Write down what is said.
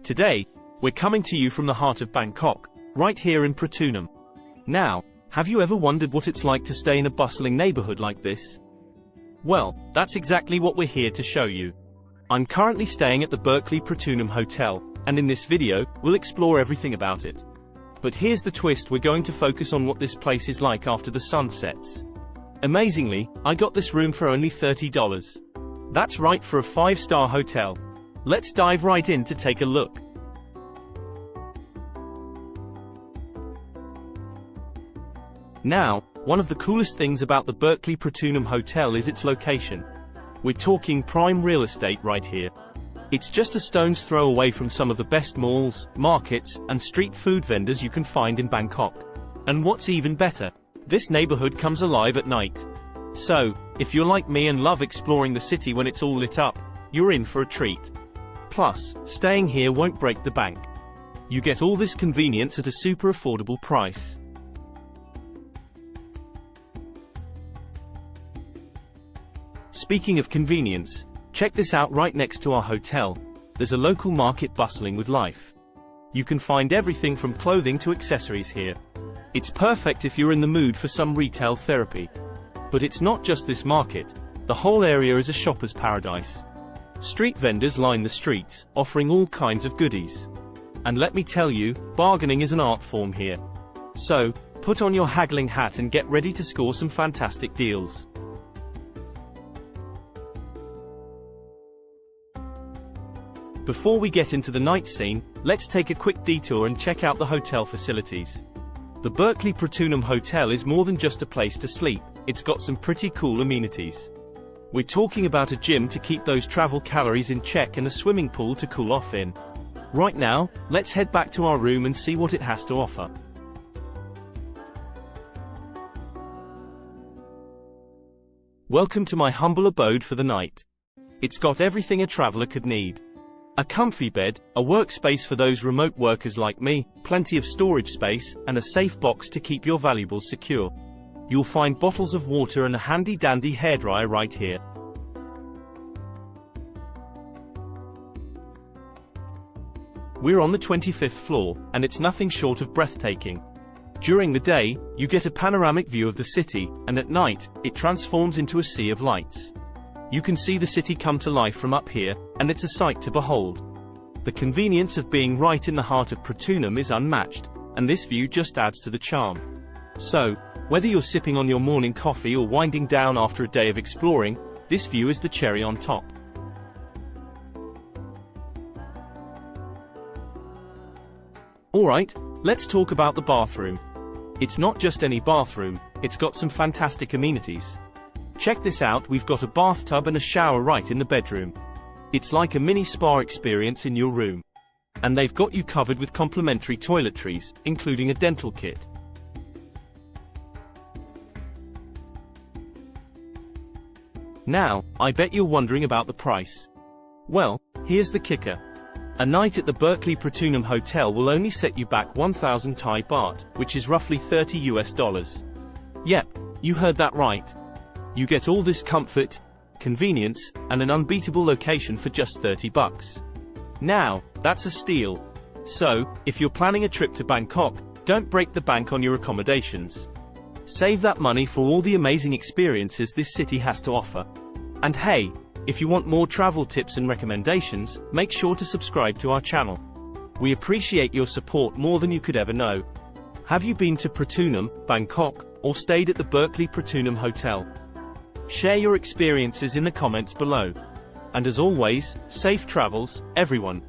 Today, we're coming to you from the heart of Bangkok, right here in Pratunam. Now, have you ever wondered what it's like to stay in a bustling neighborhood like this? Well, that's exactly what we're here to show you. I'm currently staying at the Berkeley Pratunam Hotel, and in this video, we'll explore everything about it. But here's the twist: we're going to focus on what this place is like after the sun sets. Amazingly, I got this room for only $30. That's right, for a 5-star hotel. Let's dive right in to take a look. Now, one of the coolest things about the Berkeley Pratunam Hotel is its location. We're talking prime real estate right here. It's just a stone's throw away from some of the best malls, markets, and street food vendors you can find in Bangkok. And what's even better, this neighborhood comes alive at night. So, if you're like me and love exploring the city when it's all lit up, you're in for a treat. Plus, staying here won't break the bank. You get all this convenience at a super affordable price. Speaking of convenience, check this out. Right next to our hotel, there's a local market bustling with life. You can find everything from clothing to accessories here. It's perfect if you're in the mood for some retail therapy. But it's not just this market. The whole area is a shopper's paradise. Street vendors line the streets, offering all kinds of goodies. And let me tell you, bargaining is an art form here. So, put on your haggling hat and get ready to score some fantastic deals. Before we get into the night scene, let's take a quick detour and check out the hotel facilities. The Berkeley Pratunam Hotel is more than just a place to sleep. It's got some pretty cool amenities. We're talking about a gym to keep those travel calories in check and a swimming pool to cool off in. Right now, let's head back to our room and see what it has to offer. Welcome to my humble abode for the night. It's got everything a traveler could need. A comfy bed, a workspace for those remote workers like me, plenty of storage space, and a safe box to keep your valuables secure. You'll find bottles of water and a handy-dandy hairdryer right here. We're on the 25th floor, and it's nothing short of breathtaking. During the day, you get a panoramic view of the city, and at night, it transforms into a sea of lights. You can see the city come to life from up here, and it's a sight to behold. The convenience of being right in the heart of Pratunam is unmatched, and this view just adds to the charm. So, whether you're sipping on your morning coffee or winding down after a day of exploring, this view is the cherry on top. Alright, let's talk about the bathroom. It's not just any bathroom, it's got some fantastic amenities. Check this out, we've got a bathtub and a shower right in the bedroom. It's like a mini spa experience in your room. And they've got you covered with complimentary toiletries, including a dental kit. Now, I bet you're wondering about the price. Well, here's the kicker. A night at the Berkeley Pratunam Hotel will only set you back 1,000 Thai Baht, which is roughly $30. Yep, you heard that right. You get all this comfort, convenience, and an unbeatable location for just $30. Now, that's a steal. So, if you're planning a trip to Bangkok, don't break the bank on your accommodations. Save that money for all the amazing experiences this city has to offer. And hey, if you want more travel tips and recommendations, make sure to subscribe to our channel. We appreciate your support more than you could ever know. Have you been to Pratunam, Bangkok, or stayed at the Berkeley Pratunam Hotel? Share your experiences in the comments below. And as always, safe travels, everyone.